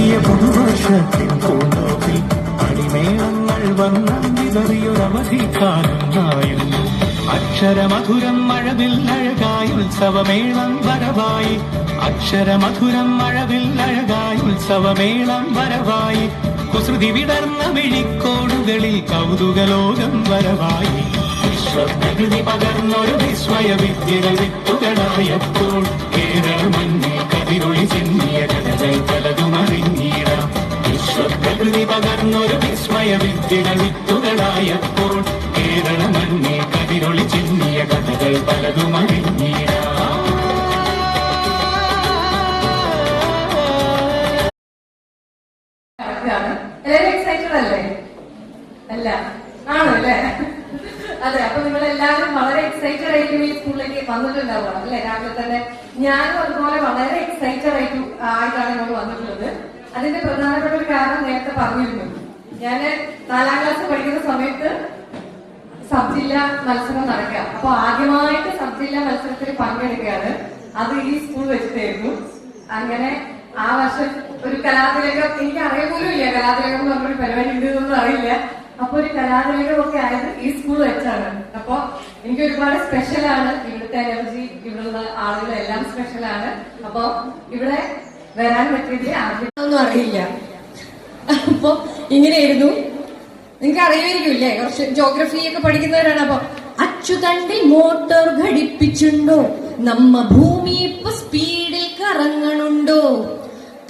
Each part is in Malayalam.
പുതിയ പുതുവർഷത്തിൻ പൂന്തോപ്പിൽ അടിമേളങ്ങൾ വന്നം വിതറിയൊരവധിക്കാലമായിരുന്നു. അക്ഷരമധുരം മഴവിൽ അഴകായി ഉത്സവമേളം വരവായി. അക്ഷരമധുരം മഴവിൽ അഴകായി ഉത്സവമേളം വരവായി. കുസൃതി വിടർന്ന വിഴിക്കോടുകളിൽ കൗതുകലോകം വരവായി. വിശ്വപ്രകൃതി പകർന്നൊരു വിസ്മയ വിദ്യകൾ വിത്തുകളായപ്പോൾ കേരളമഞ്ഞേ കതിരൊളി ചിന്നിയ കഥകൾ പലതുമറിഞ്ഞിടാം. വിശ്വപ്രകൃതി പകർന്നൊരു വിസ്മയ വിദ്യകൾ വിത്തുകളായപ്പോൾ കേരളമഞ്ഞേ കതിരൊളി ചിന്നിയ കഥകൾ പലതുമറിഞ്ഞിടാം. എക്സൈറ്റഡ് അല്ലേ? അല്ല, ആണോ അല്ലേ? അതെ. അപ്പൊ നിങ്ങൾ എല്ലാവരും വളരെ എക്സൈറ്റഡ് ആയിരിക്കും ഈ സ്കൂളിലേക്ക് വന്നിട്ടുണ്ടാവുക അല്ലെ? രാവിലെ തന്നെ ഞാനും അതുപോലെ വളരെ എക്സൈറ്റഡ് ആയിട്ടാണ് നമ്മൾ വന്നിട്ടുള്ളത്. അതിന്റെ പ്രധാനപ്പെട്ട ഒരു കാരണം നേരത്തെ പറഞ്ഞിരുന്നു. ഞാൻ 4ാം ക്ലാസ് പഠിക്കുന്ന സമയത്ത് സബ് ജില്ലാ മത്സരം നടക്കുക. അപ്പൊ ആദ്യമായിട്ട് സബ് ജില്ലാ മത്സരത്തിൽ പങ്കെടുക്കുകയാണ്. അത് ഈ സ്കൂൾ വെച്ചിട്ടായിരുന്നു. അങ്ങനെ ആ വർഷം ഒരു കലാതിലകം, എനിക്ക് അറിയപ്പോലും ഇല്ല കലാതിലകം എന്ന് പറഞ്ഞൊരു പരിപാടി ഉണ്ട് എന്നൊന്നും അറിയില്ല. അപ്പൊ ഒരു കലാതിലകമൊക്കെ ആയത് ഈ സ്കൂൾ വെച്ചാണ്. അപ്പൊ എനിക്ക് ഒരുപാട് സ്പെഷ്യലാണ്. ഇവിടുത്തെ എനർജി, ഇവിടുള്ള ആളുകളെല്ലാം സ്പെഷ്യലാണ്. അപ്പൊ ഇവിടെ വരാൻ പറ്റിയത് ആദ്യമൊന്നും അറിയില്ല. അപ്പൊ ഇങ്ങനെയായിരുന്നു. നിങ്ങൾക്ക് അറിയുമായിരിക്കില്ലേ, കുറച്ച് ജോഗ്രഫി ഒക്കെ പഠിക്കുന്നവരാണ്. അപ്പൊ അച്ചുതണ്ടിൽ മോട്ടോർ ഘടിപ്പിച്ചുണ്ടോ, നമ്മ ഭൂമി ഇപ്പൊ സ്പീഡിൽ കറങ്ങണുണ്ടോ,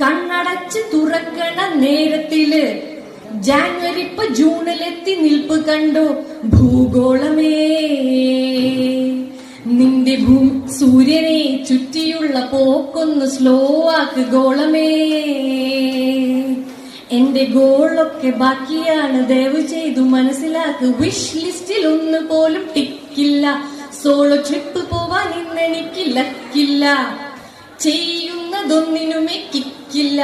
കണ്ണടച്ച് തുറക്കണ നേരത്തില് ജാനുവരി ഇപ്പൊ ജൂണിലെത്തി നിൽപ്പ് കണ്ടോ, ഭൂഗോളമേ നിന്റെ സൂര്യനെ ചുറ്റിയുള്ള പോക്കൊന്ന് സ്ലോ ആക്ക് ഗോളമേ, എന്റെ ഗോളൊക്കെ ബാക്കിയാണ് ദയവ് ചെയ്തു മനസ്സിലാക്ക്, വിഷ് ലിസ്റ്റിൽ ഒന്ന് പോലും ടിക്കില്ല, സോളോ ട്രിപ്പ് പോവാൻ ഇന്നെനിക്ക് ലക്കില്ല, ചെയ്യുന്നതൊന്നിനുമേ കിക്കില്ല,